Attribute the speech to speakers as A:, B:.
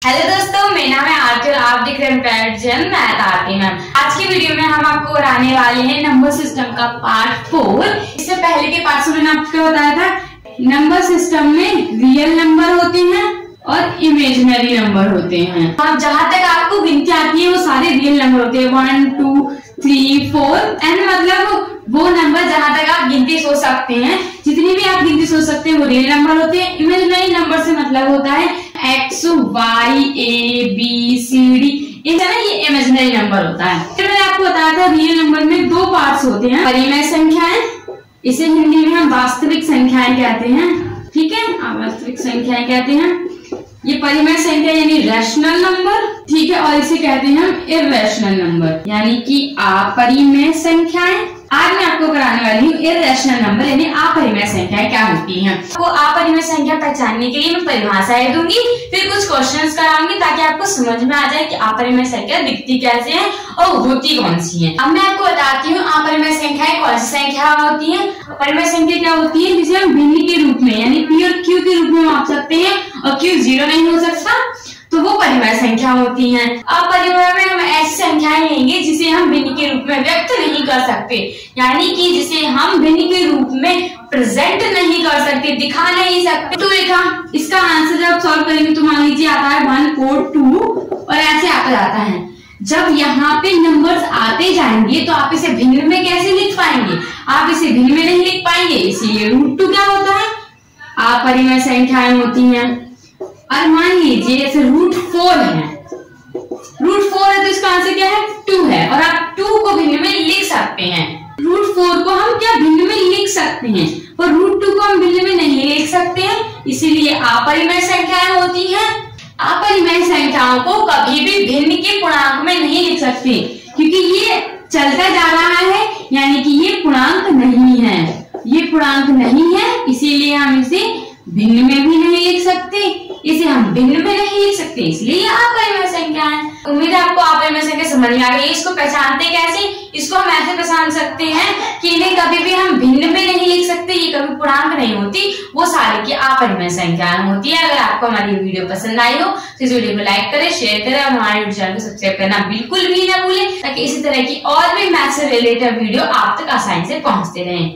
A: Hello दोस्तों, मेरा नाम है आरती और आप देख रहे हैं प्राइवेट जन मैथ आरती मैम। आज की वीडियो में हम आपको कराने वाले हैं नंबर सिस्टम का पार्ट 4। इससे पहले के पार्ट में मैंने आपको बताया था नंबर सिस्टम में रियल नंबर होते हैं और इमेजिनरी नंबर होते हैं। अब जहाँ तक आपको गिनती आती है वो सारे रियल नंबर होते हैं, 1 2 3 4 एंड मतलब वो नंबर जहाँ तक आप गिनती सोच सकते हैं, जितनी भी आप गिनती सोच सकते हैं वो रियल नंबर होते हैं। इमेजिनरी नंबर से मतलब होता है X Y A B C D, ये इमेजिनरी नंबर होता है। फिर मैंने आपको बताया था रियल नंबर में दो पार्ट्स होते हैं, परिमेय संख्याएं, इसे हिंदी में हम वास्तविक संख्याएं कहते हैं, ठीक है, वास्तविक संख्याएं कहते हैं। ये परिमेय संख्या यानी रैशनल नंबर, ठीक है, और इसे कहते हैं हम इर्रेशनल नंबर यानी कि अपरिमेय संख्याएं। आज मैं आपको कराने वाली हूँ इर्रेशनल नंबर यानी अपरिमेय संख्याएं क्या होती हैं। आपको अपरिमेय संख्या पहचानने के लिए मैं परिभाषाएं दूंगी, फिर कुछ क्वेश्चंस कराऊंगी ताकि आपको समझ में आ जाए कि अपरिमेय संख्या दिखती कैसे है और होती कौन सी है। अब मैं आपको बताती हूँ अपरिमेय संख्याएं कौन सी संख्या होती है। अपरिमेय संख्या क्या होती है जिसे हम भिन्न के रूप में यानी पी और क्यू के रूप में माप सकते हैं और क्यू 0 नहीं हो सकता, तो वो परिमेय संख्या होती हैं। अपरिमेय में हम ऐसी संख्याएं लेंगे जिसे हम भिन्न के रूप में व्यक्त नहीं कर सकते, यानी कि जिसे हम भिन्न के रूप में प्रेजेंट नहीं कर सकते, दिखा नहीं सकते। तो देखा इसका आंसर जब सॉल्व करेंगे तो मान लीजिए आता है 1 4 2 और ऐसे आता जाता है। जब यहाँ पे नंबर्स आते जाएंगे तो आप इसे भिन्न में कैसे लिख पाएंगे, आप इसे भिन्न में नहीं लिख पाएंगे, इसीलिए √2 क्या होता है, अपरिमेय संख्याएं होती हैं। और मान लीजिए जैसे √4 है, √4 है तो इसका आंसर क्या है 2 है, और आप 2 को भिन्न में लिख सकते हैं। √4 को हम क्या भिन्न में लिख सकते हैं और √2 को हम भिन्न में नहीं लिख सकते हैं, इसीलिए अपरिमेय संख्याएं होती हैं। अपरिमेय संख्याओं को कभी भी भिन्न के पूर्णांक में नहीं लिख सकते क्योंकि ये चलता जा रहा है, यानी कि ये पूर्णांक नहीं है, ये पूर्णांक नहीं है, इसीलिए हम इसे भिन्न में भी नहीं लिख सकते, इसे हम भिन्न में नहीं लिख सकते, इसलिए अपरिमेय संख्या है। उम्मीद है आपको अपरिमेय संख्या समझ में आ गई। इसको पहचानते कैसे, इसको हम ऐसे पहचान सकते हैं कि इन्हें कभी भी हम भिन्न में नहीं लिख सकते, ये कभी पूर्णांक नहीं होती, वो सारी की अपरिमेय संख्याएं होती है। अगर आपको हमारी वीडियो पसंद आई हो तो इस वीडियो को लाइक करें, शेयर करें और हमारे यूट्यूब चैनल को सब्सक्राइब करना बिल्कुल भी ना भूलें ताकि इसी तरह की और भी मैथ से रिलेटेड वीडियो आप तक आसानी से पहुंचते रहें।